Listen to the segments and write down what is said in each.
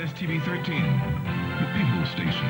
STV 13, the People Station.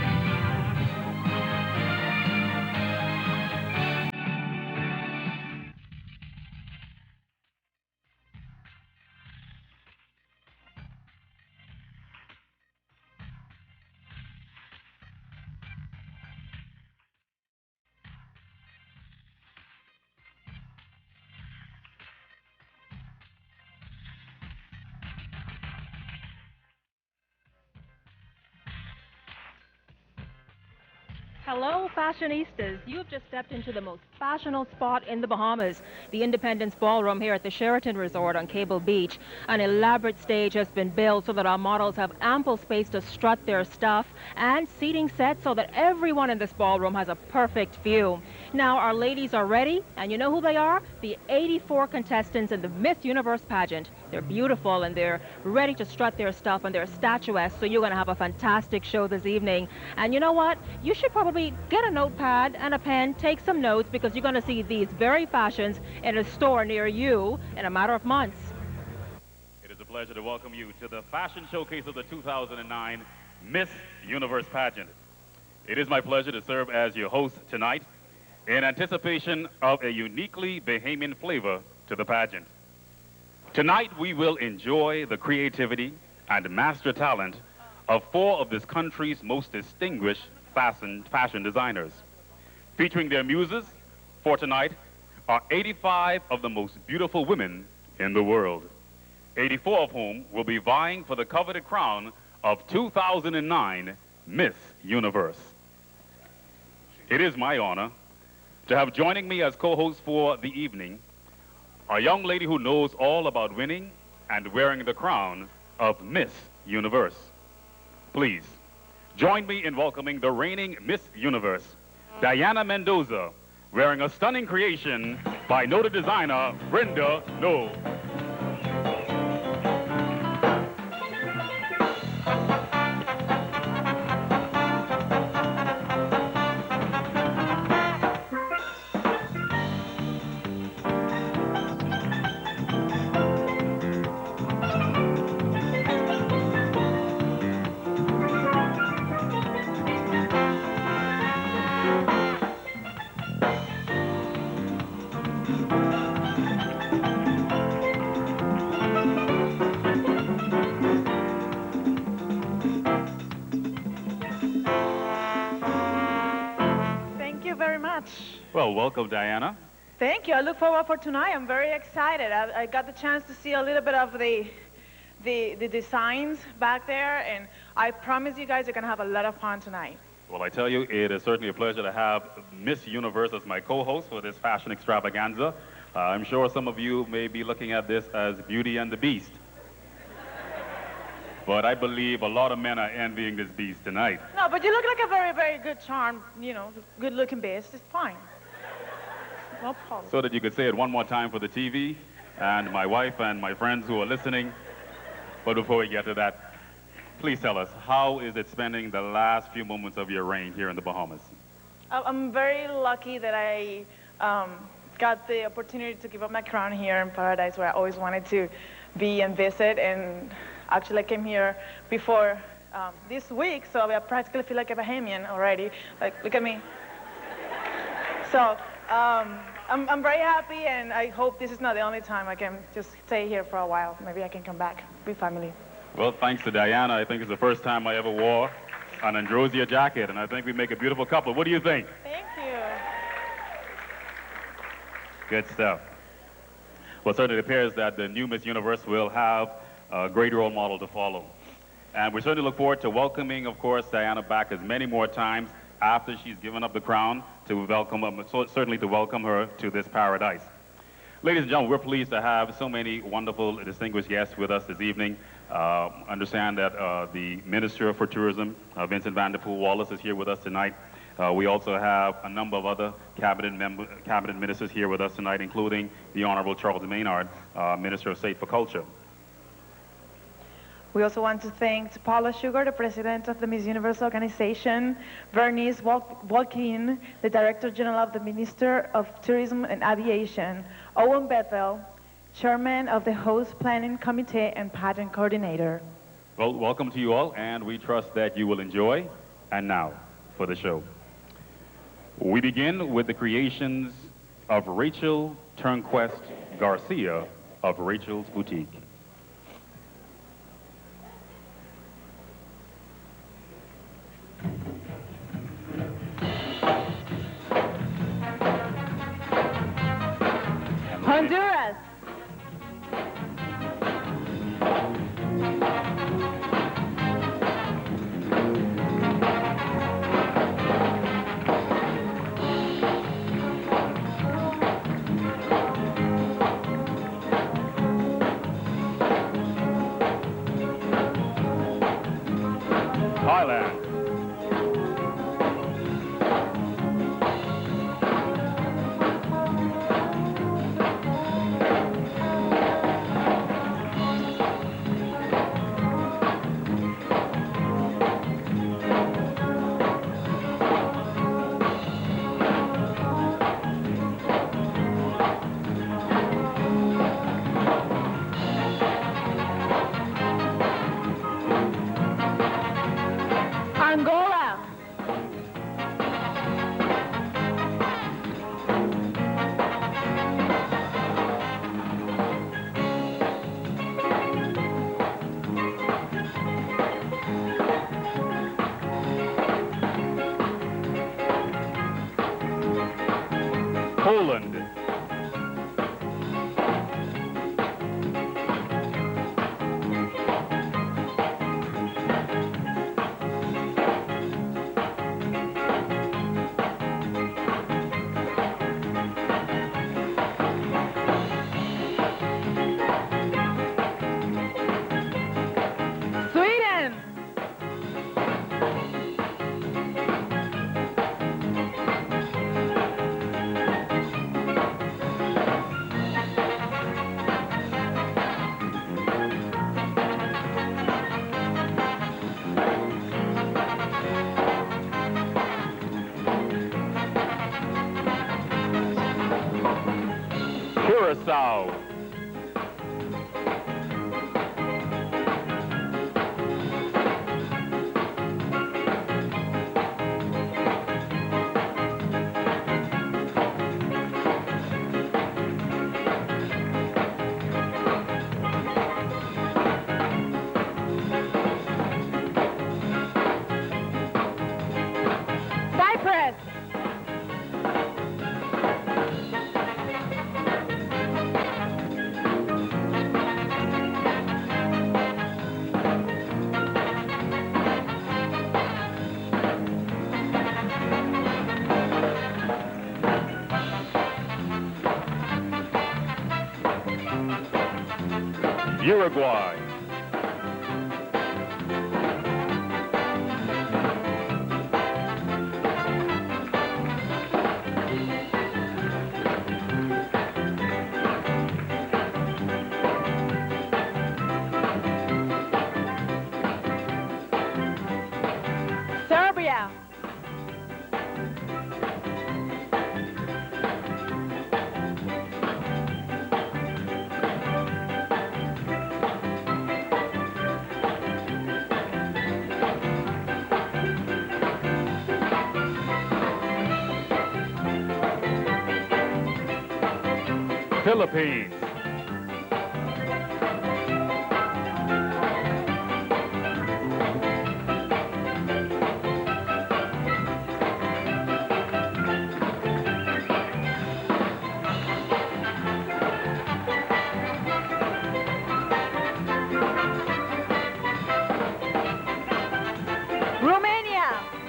Hello, fashionistas. You've just stepped into the most fashionable spot in the Bahamas, the Independence Ballroom here at the Sheraton Resort on Cable Beach. An elaborate stage has been built so that our models have ample space to strut their stuff, and seating set so that everyone in this ballroom has a perfect view. Now, our ladies are ready, and you know who they are? The 84 contestants in the Miss Universe pageant. They're beautiful, and they're ready to strut their stuff, and they're statuesque, so you're going to have a fantastic show this evening. And you know what? You should probably get a notepad and a pen, take some notes, because you're going to see these very fashions in a store near you in a matter of months. It is a pleasure to welcome you to the fashion showcase of the 2009 Miss Universe pageant. It is my pleasure to serve as your host tonight in anticipation of a uniquely Bahamian flavor to the pageant. Tonight we will enjoy the creativity and master talent of 4 of this country's most distinguished fashion designers. Featuring their muses for tonight are 85 of the most beautiful women in the world, 84 of whom will be vying for the coveted crown of 2009 Miss Universe. It is my honor to have joining me as co-host for the evening a young lady who knows all about winning and wearing the crown of Miss Universe. Please join me in welcoming the reigning Miss Universe, Diana Mendoza, wearing a stunning creation by noted designer Brenda No. Well, welcome, Diana. Thank you. I look forward for tonight. I'm very excited. I got the chance to see a little bit of the designs back there, and I promise you guys are going to have a lot of fun tonight. Well, I tell you, it is certainly a pleasure to have Miss Universe as my co-host for this fashion extravaganza. I'm sure some of you may be looking at this as Beauty and the Beast. But I believe a lot of men are envying this beast tonight. No, but you look like a very, very good charm, you know, good-looking beast. It's fine. No problem. So that you could say it one more time for the TV and my wife and my friends who are listening. But before we get to that, please tell us, how is it spending the last few moments of your reign here in the Bahamas? I'm very lucky that I got the opportunity to give up my crown here in Paradise, where I always wanted to be and visit. And actually, I came here before this week, so I practically feel like a Bahamian already. Like, look at me. So I'm very happy, and I hope this is not the only time I can just stay here for a while. Maybe I can come back with family. Well, thanks to Diana, I think it's the first time I ever wore an Androsia jacket, and I think we make a beautiful couple. What do you think? Thank you. Good stuff. Well, certainly it appears that the new Miss Universe will have a great role model to follow. And we certainly look forward to welcoming, of course, Diana back as many more times after she's given up the crown to welcome, certainly to welcome her to this paradise. Ladies and gentlemen, we're pleased to have so many wonderful, distinguished guests with us this evening. Understand that the Minister for Tourism, Vincent van der Poel Wallace, is here with us tonight. We also have a number of other cabinet ministers here with us tonight, including the Honorable Charles Maynard, Minister of State for Culture. We also want to thank Paula Sugar, the president of the Miss Universe organization, Bernice Walkin, the Director General of the Minister of Tourism and Aviation, Owen Bethel, Chairman of the Host Planning Committee and Pageant Coordinator. Well, welcome to you all, and we trust that you will enjoy. And now, for the show. We begin with the creations of Rachel Turnquest Garcia of Rachel's Boutique. Honduras. Thailand. Angola. Poland. Sweden. Curacao. Cyprus. Uruguay. Serbia. Philippines. Romania.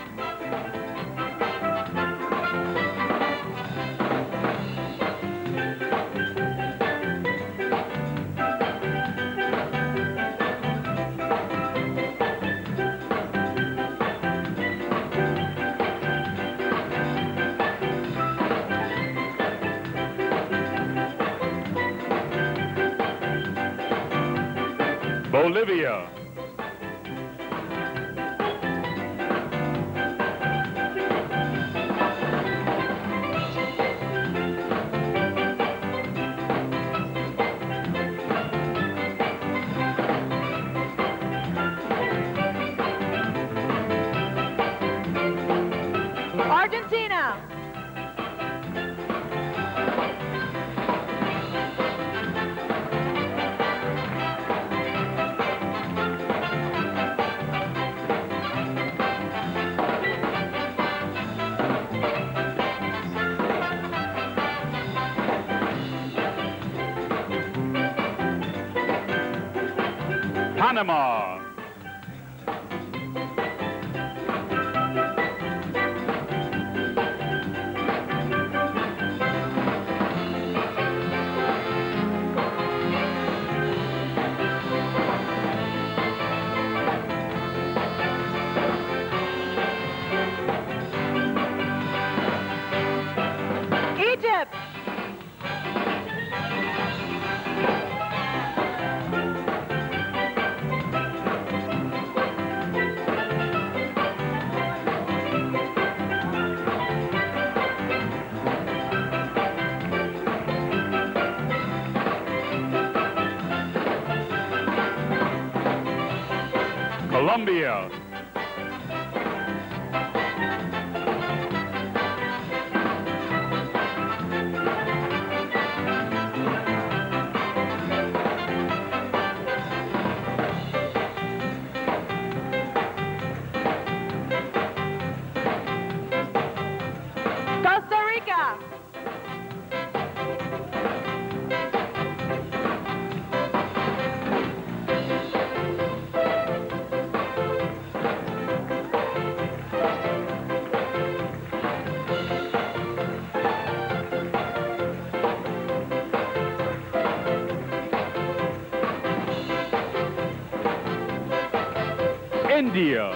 Bolivia. Panama. Egypt. Colombia. Costa Rica. India.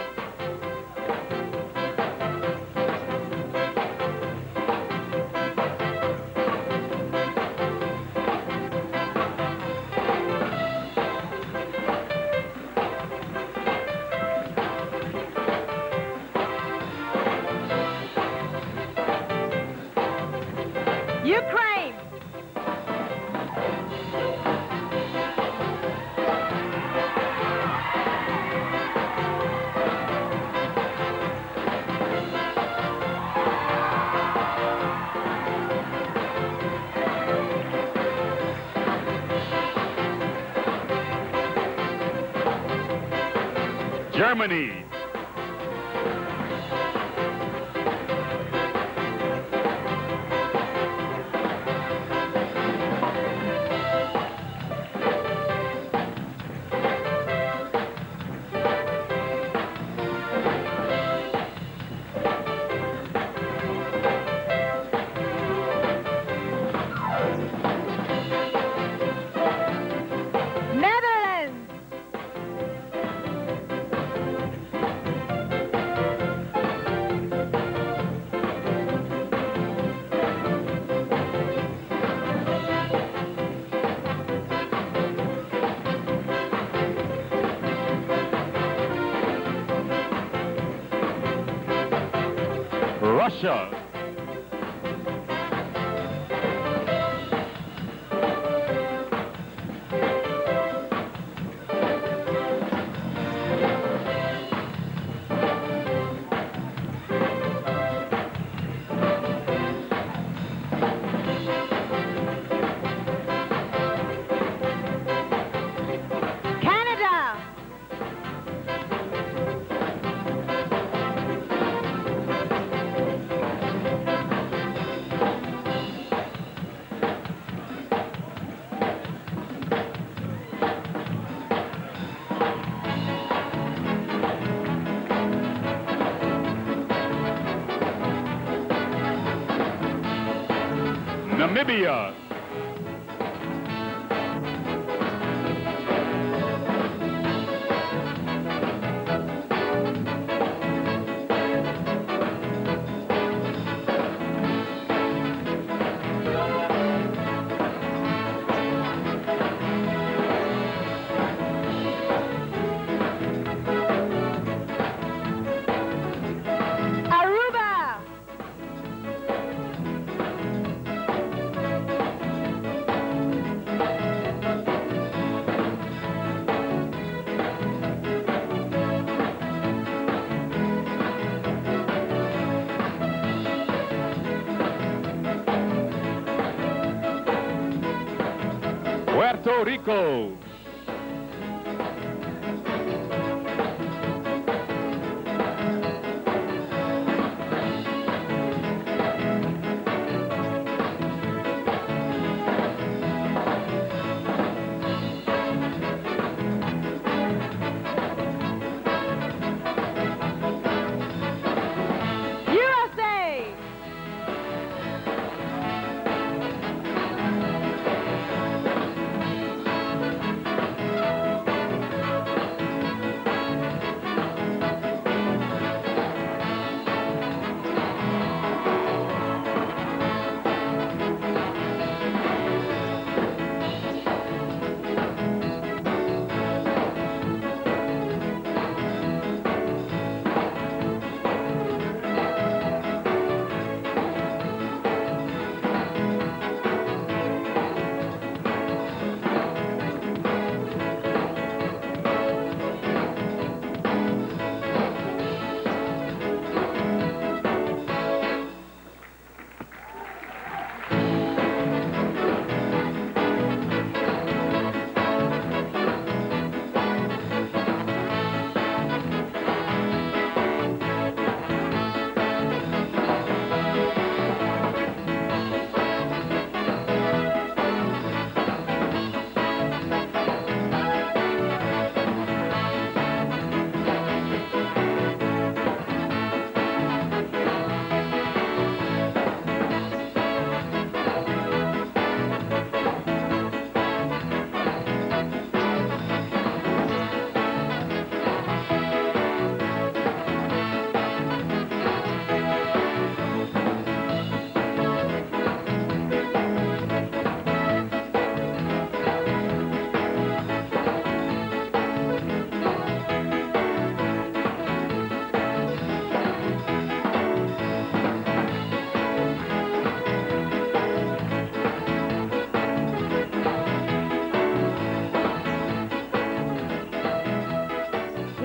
Ukraine. Germany. Netherlands. Russia. Canada. Namibia. Aruba. Puerto Rico.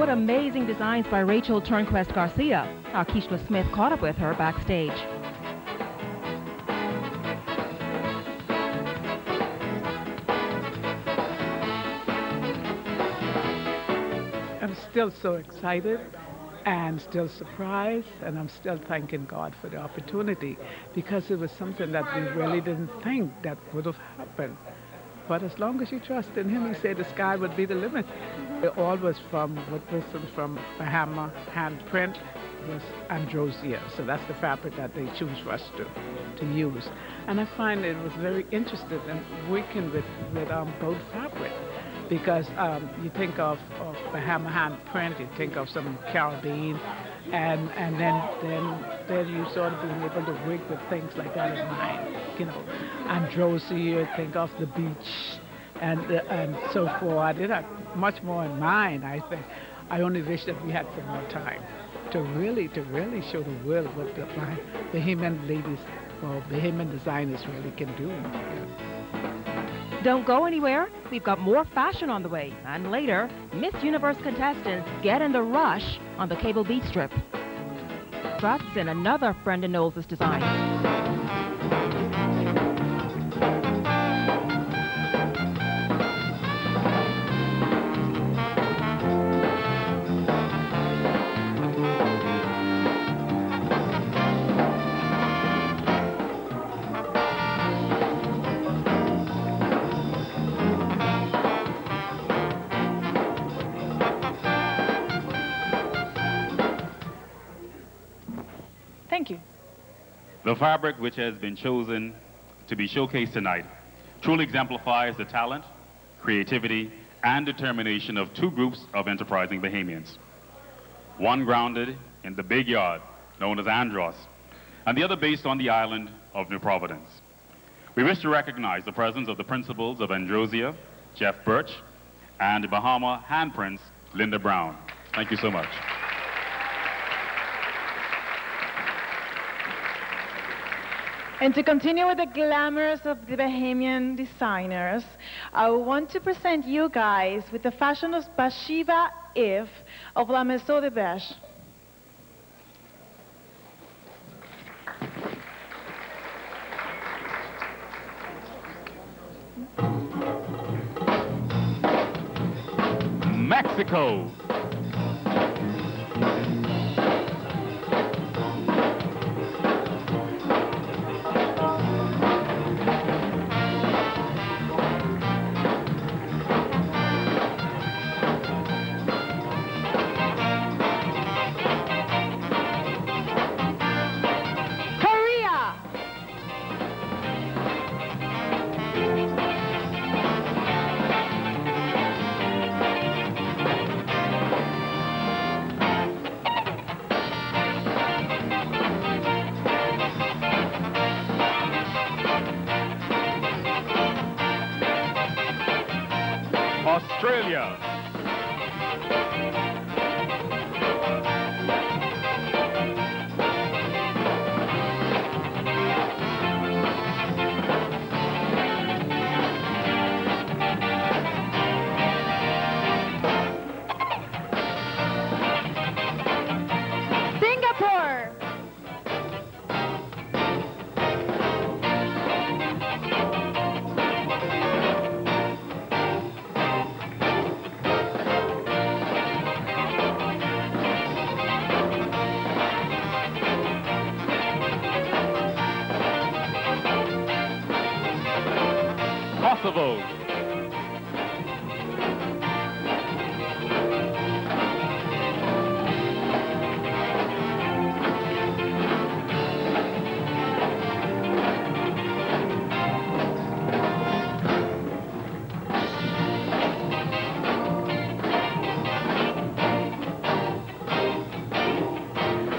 What amazing designs by Rachel Turnquest Garcia. Our Keishla Smith caught up with her backstage. I'm still so excited and still surprised, and I'm still thanking God for the opportunity, because it was something that we really didn't think that would have happened. But as long as you trust in Him, He said the sky would be the limit. It all was from what was from Bahama handprint was Androsia, so that's the fabric that they choose for us to use. And I find it was very interested in working with both fabric. Because you think of Bahama handprint, you think of some Caribbean, and then you sort of being able to work with things like that in mind. You know, Androsia, you think of the beach, and so forth. It had much more in mind, I think. I only wish that we had some more time to really show the world what the Bahamian ladies or Bahamian designers really can do. Don't go anywhere. We've got more fashion on the way. And later, Miss Universe contestants get in the rush on the Cable Beach Strip. Struts in another Brenda Knowles' design. Thank you. The fabric which has been chosen to be showcased tonight truly exemplifies the talent, creativity, and determination of two groups of enterprising Bahamians. One grounded in the big yard known as Andros, and the other based on the island of New Providence. We wish to recognize the presence of the principals of Androsia, Jeff Birch, and Bahama handprints, Linda Brown. Thank you so much. And to continue with the glamours of the Bahamian designers, I want to present you guys with the fashion of Bathsheba Eve of La Maison de Beige. Mexico. Australia. Singapore. Kosovo.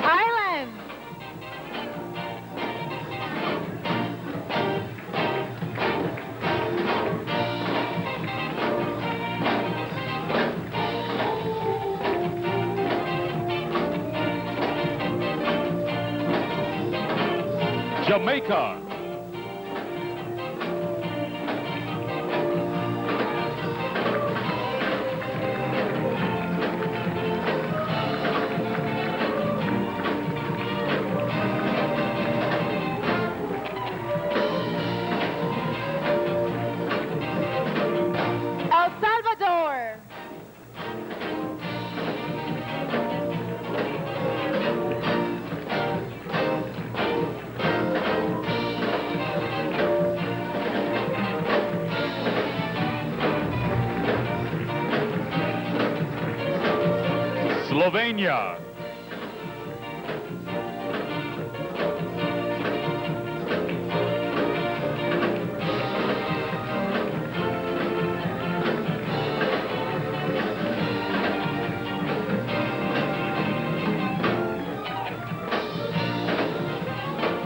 Ireland. Jamaica. Slovenia.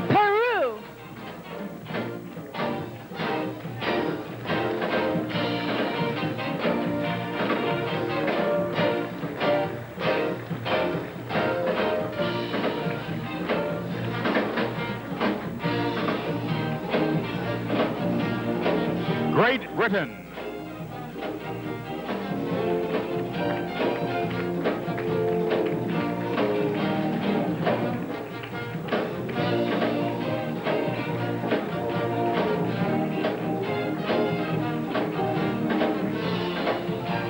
Peru. Great Britain.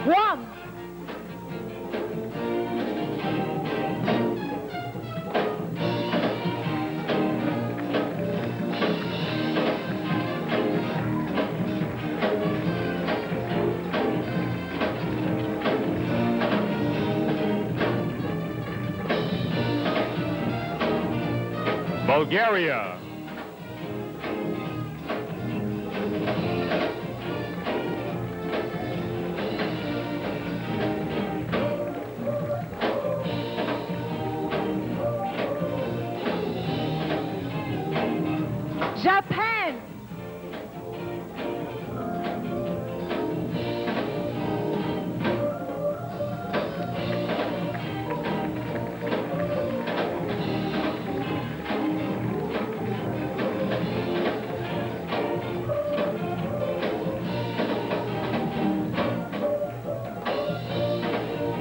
Guam. Bulgaria. Japan.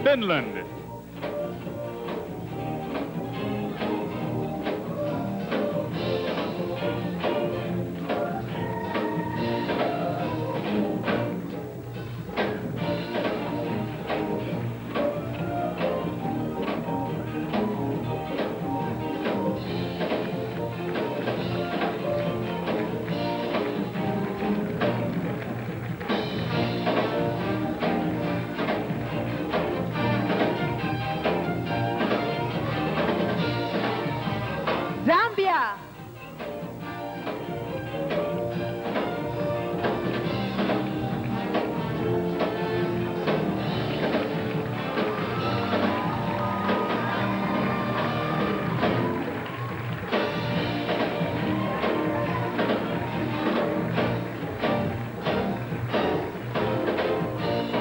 Finland. Zambia.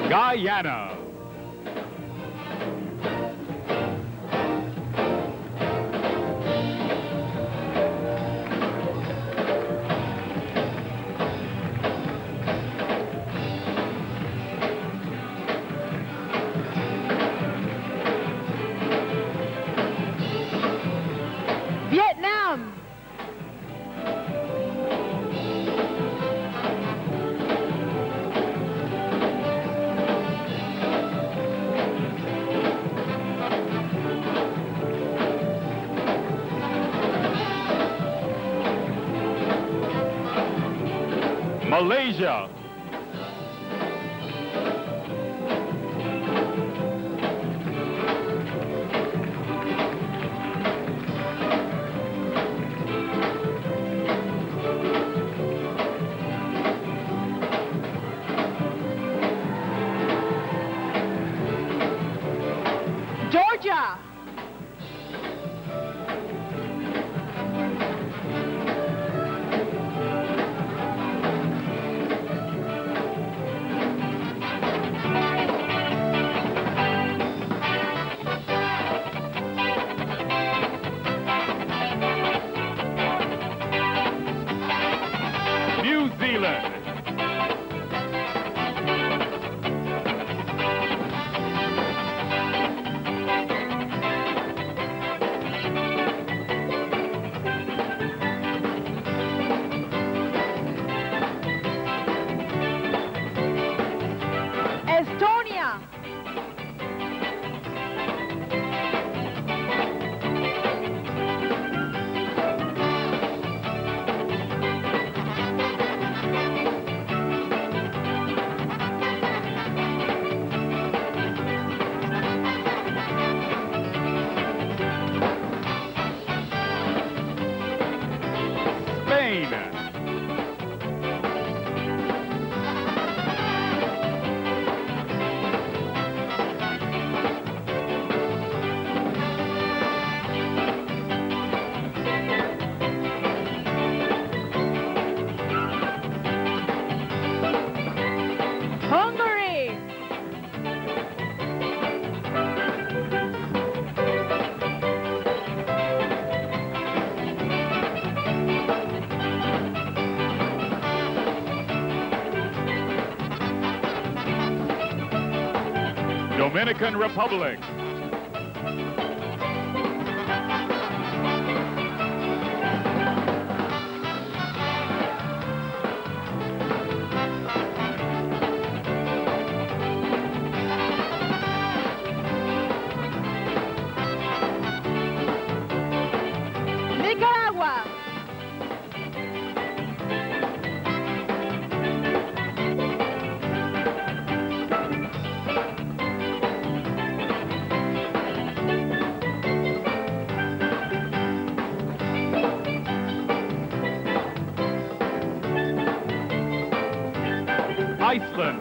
Guyana. Vietnam. Malaysia. Georgia. Dominican Republic. Nicaragua. Iceland.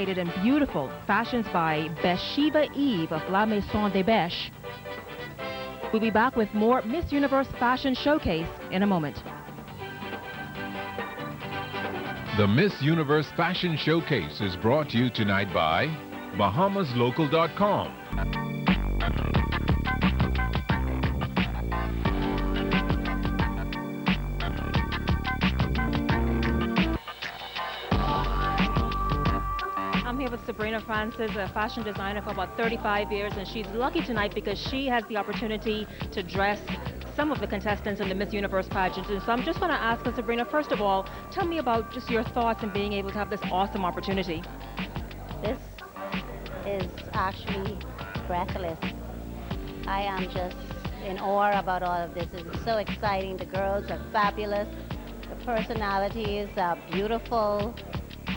And beautiful fashions by Beshiva Eve of La Maison des Bêches. We'll be back with more Miss Universe Fashion Showcase in a moment. The Miss Universe Fashion Showcase is brought to you tonight by BahamasLocal.com. Sabrina Francis, a fashion designer for about 35 years, and she's lucky tonight because she has the opportunity to dress some of the contestants in the Miss Universe pageant. And so I'm just going to ask her, Sabrina, first of all, tell me about just your thoughts in being able to have this awesome opportunity. This is actually breathless. I am just in awe about all of this. It's so exciting. The girls are fabulous. The personalities are beautiful.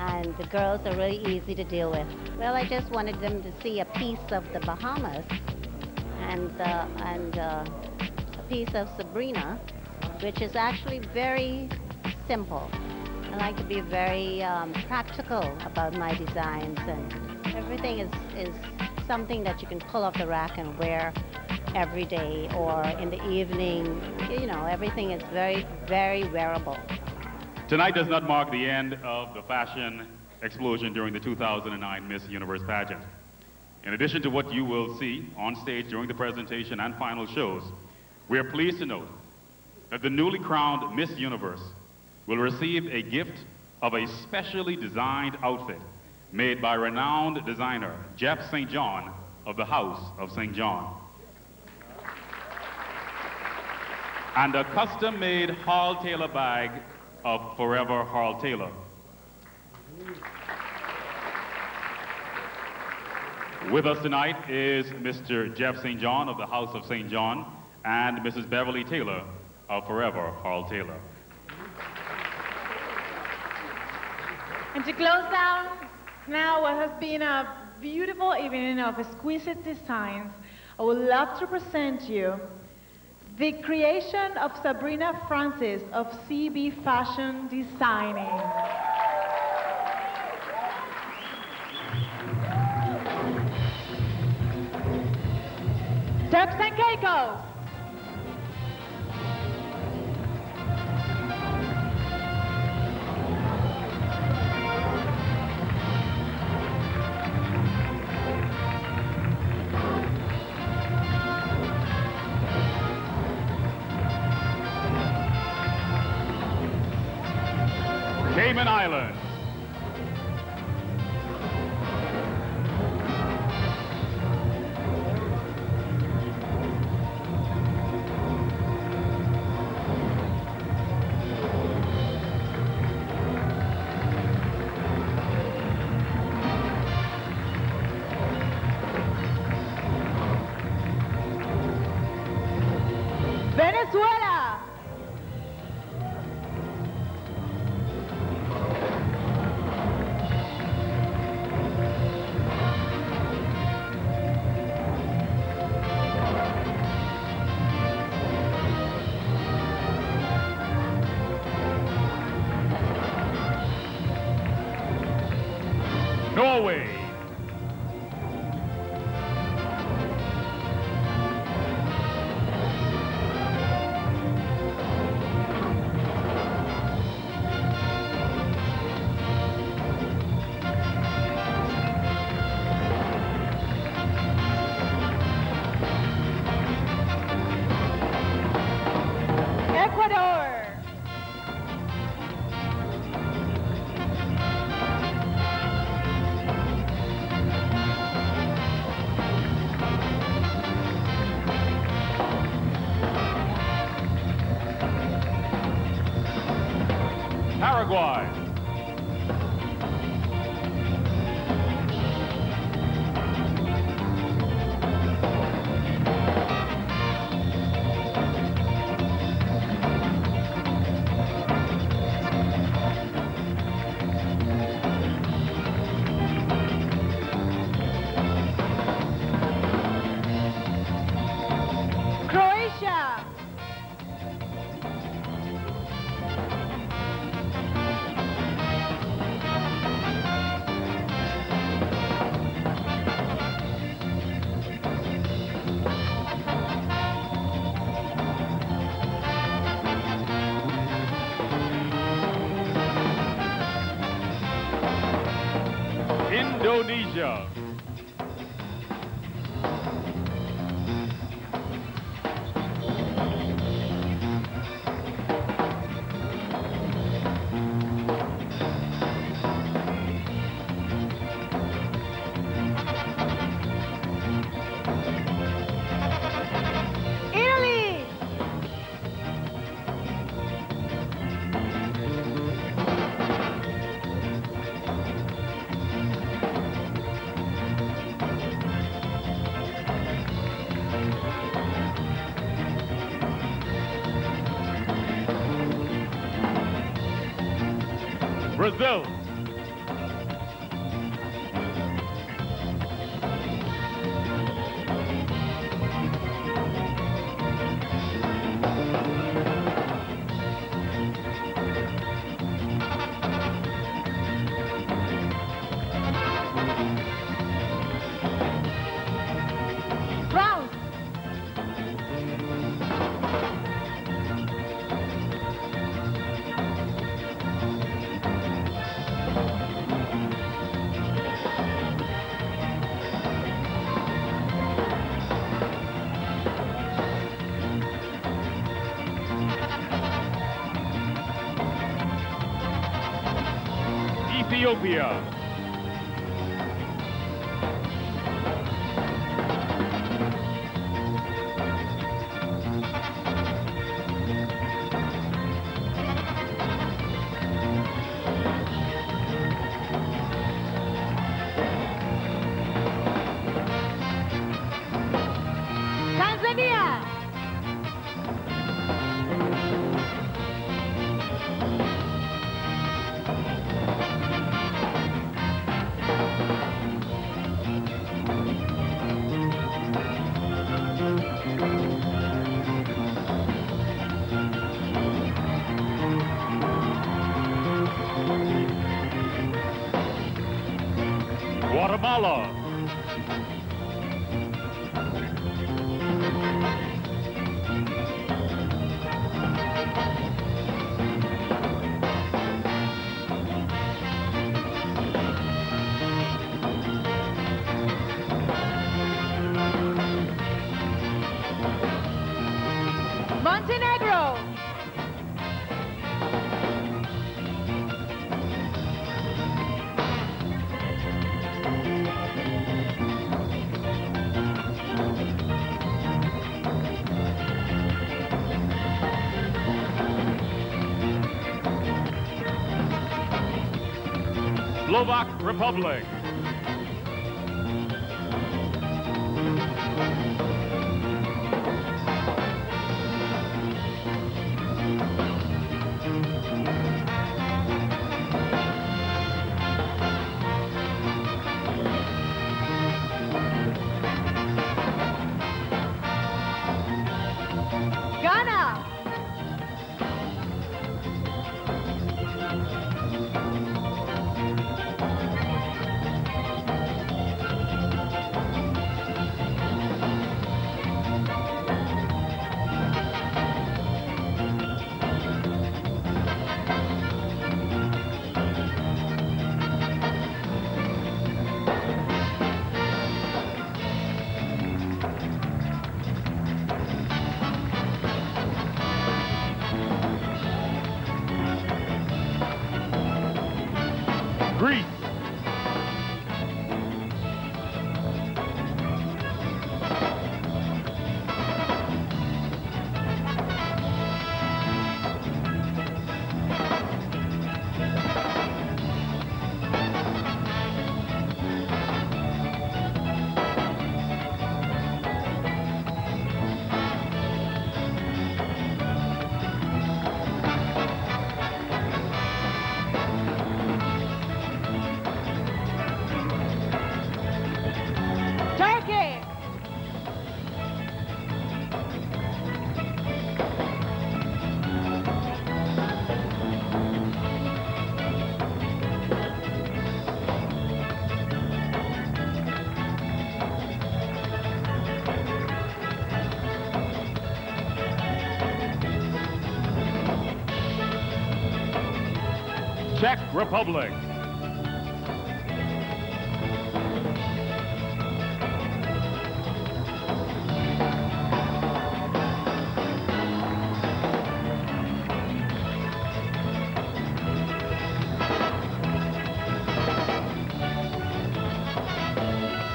And the girls are really easy to deal with. Well, I just wanted them to see a piece of the Bahamas and a piece of Sabrina, which is actually very simple. I like to be very practical about my designs, and everything is something that you can pull off the rack and wear every day or in the evening. You know, everything is very, very wearable. Tonight does not mark the end of the fashion explosion during the 2009 Miss Universe pageant. In addition to what you will see on stage during the presentation and final shows, we are pleased to note that the newly crowned Miss Universe will receive a gift of a specially designed outfit made by renowned designer Jeff St. John of the House of St. John. And a custom-made Hall Taylor bag of Forever Hall Taylor. With us tonight is Mr. Jeff St. John of the House of St. John and Mrs. Beverly Taylor of Forever Hall Taylor. And to close down now what has been a beautiful evening of exquisite designs, I would love to present you the creation of Sabrina Francis of CB Fashion Designing. Turks and Caicos. Cayman Islands. Venezuela. Norway. Ecuador. Paraguay. Croatia. Indonesia. Italy. Brazil. France. Ethiopia. Tanzania. Guatemala. Slovak Republic. Ghana. Greece. Turkey. Czech Republic.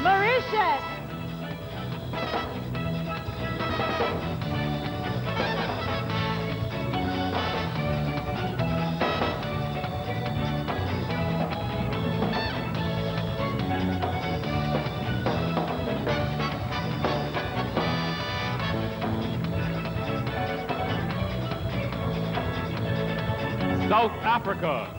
Mauritius. South Africa.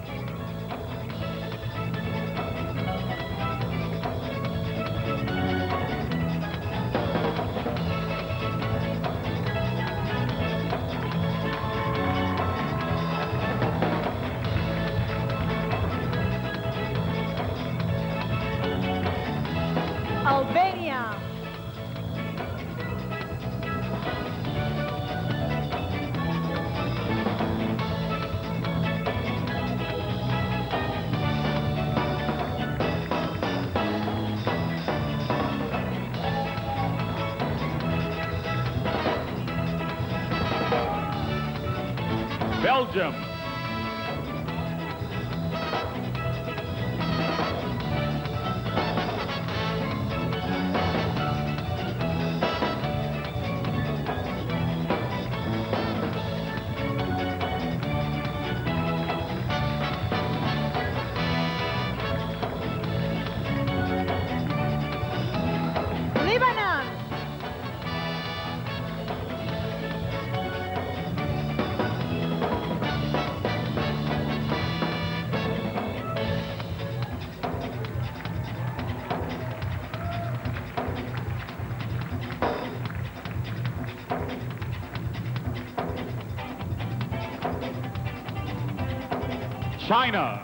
Albania. Belgium. Lebanon. China.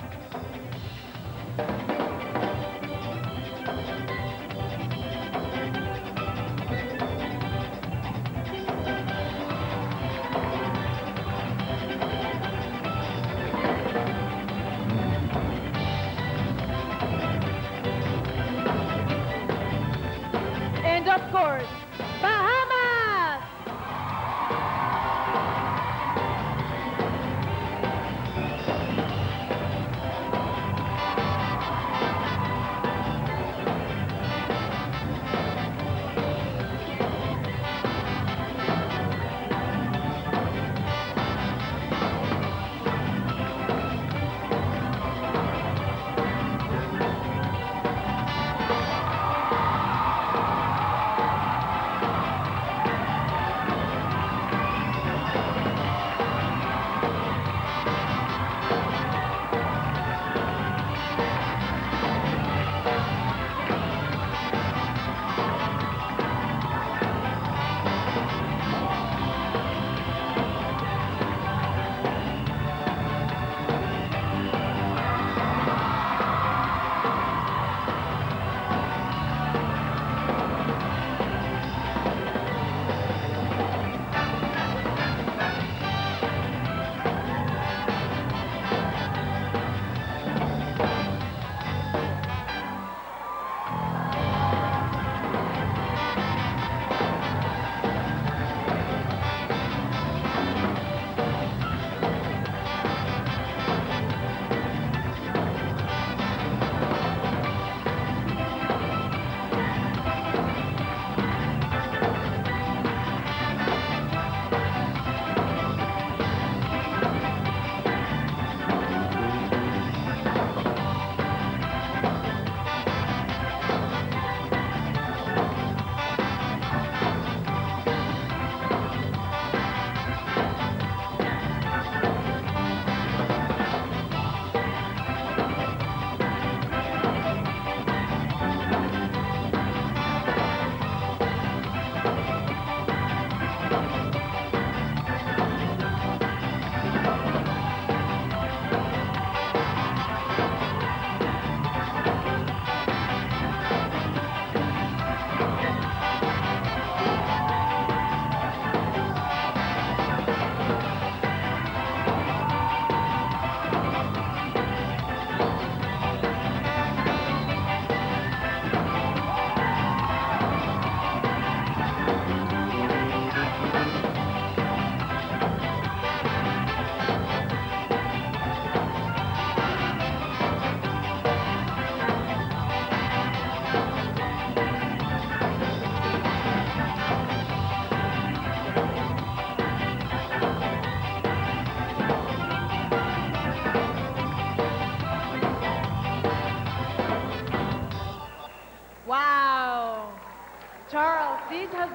And of course, Bahamas.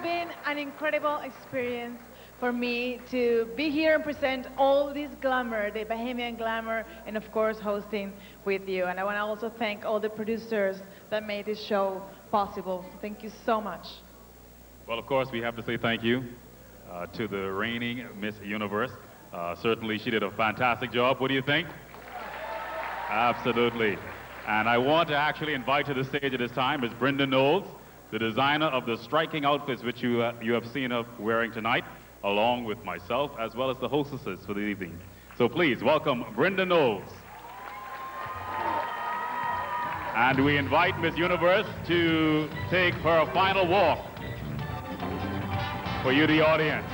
been an incredible experience for me to be here and present all this glamour, the Bahamian glamour, and of course hosting with you. And I want to also thank all the producers that made this show possible. Thank you so much. Well, of course, we have to say thank you to the reigning Miss Universe. Certainly, she did a fantastic job. What do you think? Absolutely. And I want to actually invite to the stage at this time Ms. Brenda Knowles, the designer of the striking outfits which you have seen her wearing tonight, along with myself, as well as the hostesses for the evening. So please welcome Brenda Knowles. And we invite Miss Universe to take her final walk for you, the audience.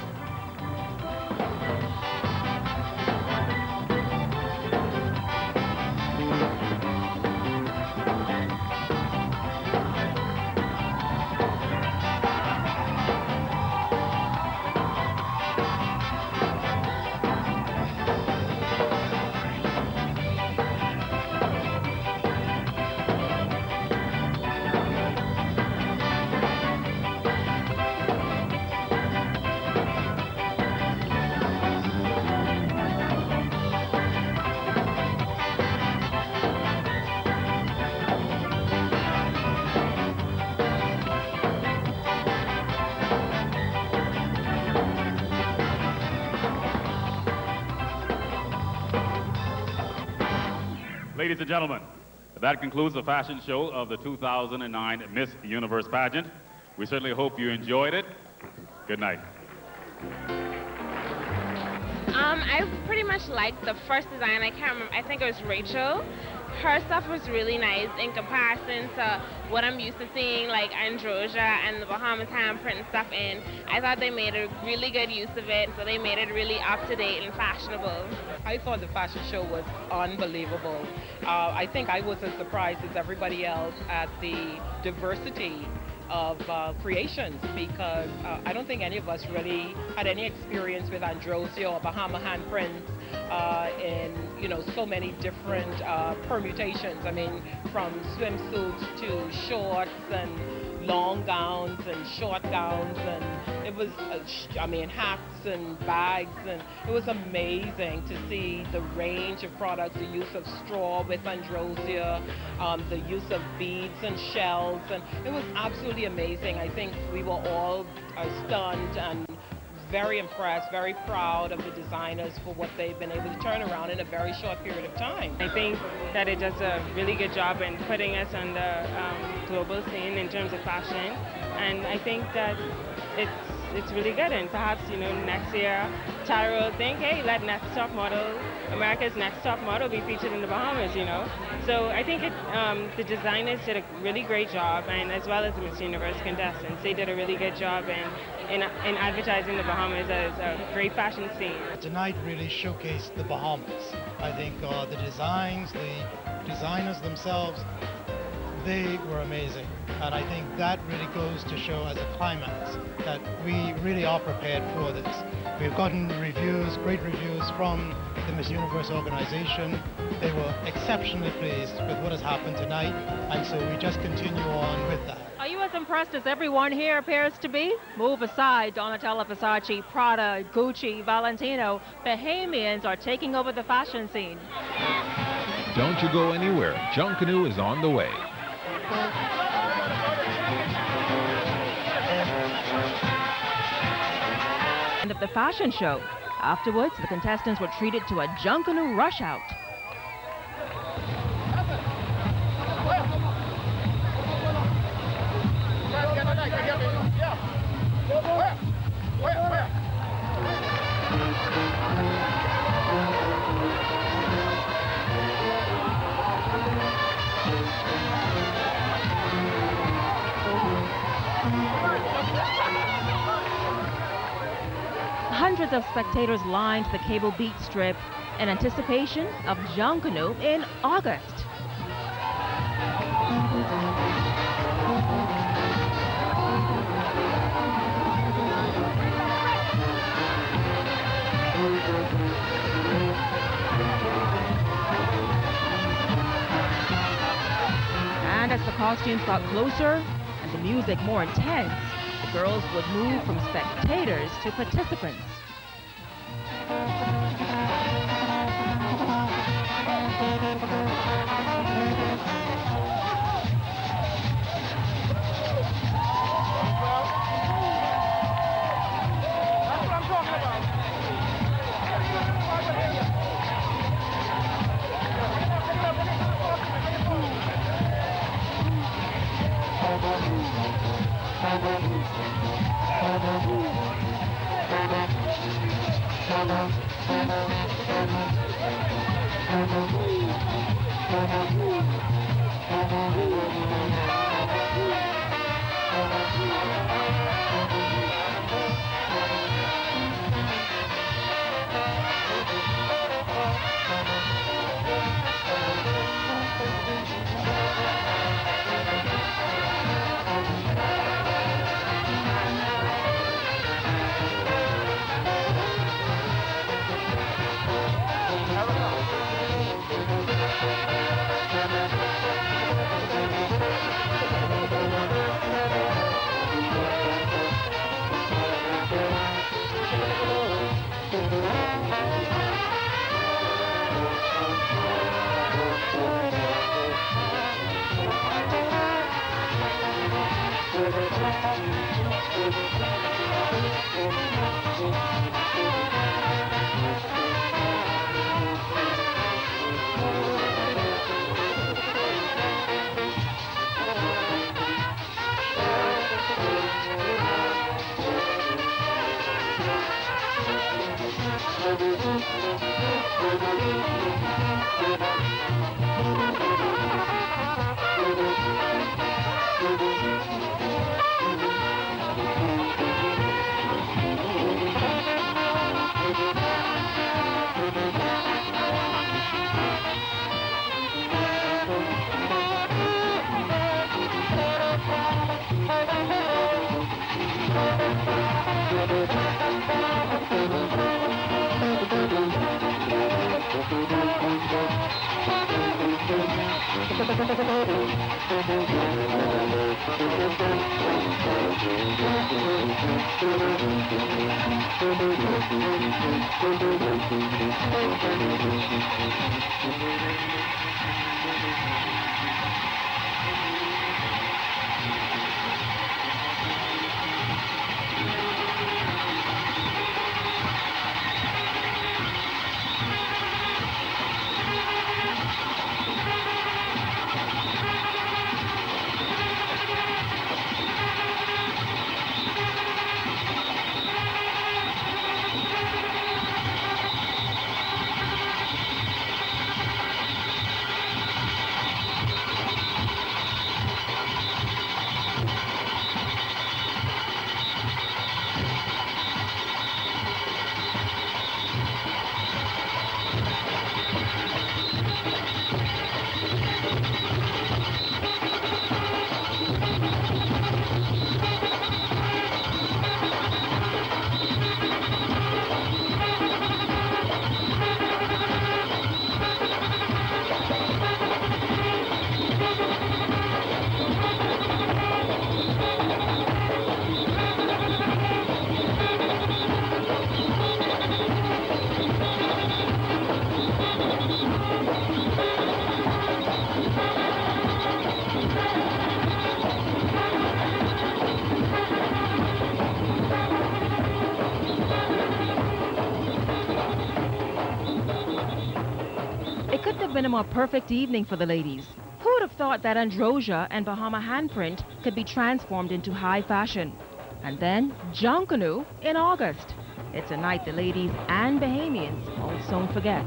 Ladies and gentlemen, that concludes the fashion show of the 2009 Miss Universe pageant. We certainly hope you enjoyed it. Good night. I pretty much liked the first design. I can't remember. I think it was Rachel. Her stuff was really nice in comparison to what I'm used to seeing, like Androsia and the Bahamas handprint and stuff in. I thought they made a really good use of it, so they made it really up-to-date and fashionable. I thought the fashion show was unbelievable. I think I was as surprised as everybody else at the diversity of creations, because I don't think any of us really had any experience with Androsia or Bahama handprints in, you know, so many different permutations. I mean, from swimsuits to shorts and long gowns and short gowns, and it was, I mean, hats and bags, and it was amazing to see the range of products, the use of straw with Androsia, the use of beads and shells, and it was absolutely amazing. I think we were all stunned and very impressed, very proud of the designers for what they've been able to turn around in a very short period of time. I think that it does a really good job in putting us on the global scene in terms of fashion, and I think that it's really good. And perhaps, you know, next year Tyra will think, hey, let Next Top Model, America's Next Top Model, be featured in the Bahamas, you know. So I think the designers did a really great job, and as well as the Miss Universe contestants, they did a really good job in advertising the Bahamas as a great fashion scene. Tonight really showcased the Bahamas. I think the designs, the designers themselves, they were amazing. And I think that really goes to show as a climax that we really are prepared for this. We've gotten reviews, great reviews from the Miss Universe organization. They were exceptionally pleased with what has happened tonight, and so we just continue on with that. Are you as impressed as everyone here appears to be? Move aside, Donatella Versace, Prada, Gucci, Valentino. Bahamians are taking over the fashion scene. Don't you go anywhere. Junkanoo is on the way. End of the fashion show. Afterwards, the contestants were treated to a Junkanoo rush out. Hundreds of spectators lined the Cable Beach Strip in anticipation of Junkanoo in August. And as the costumes got closer and the music more intense, girls would move from spectators to participants. Been a more perfect evening for the ladies. Who would have thought that Androsia and Bahama handprint could be transformed into high fashion? And then Junkanoo in August. It's a night the ladies and Bahamians won't soon forget.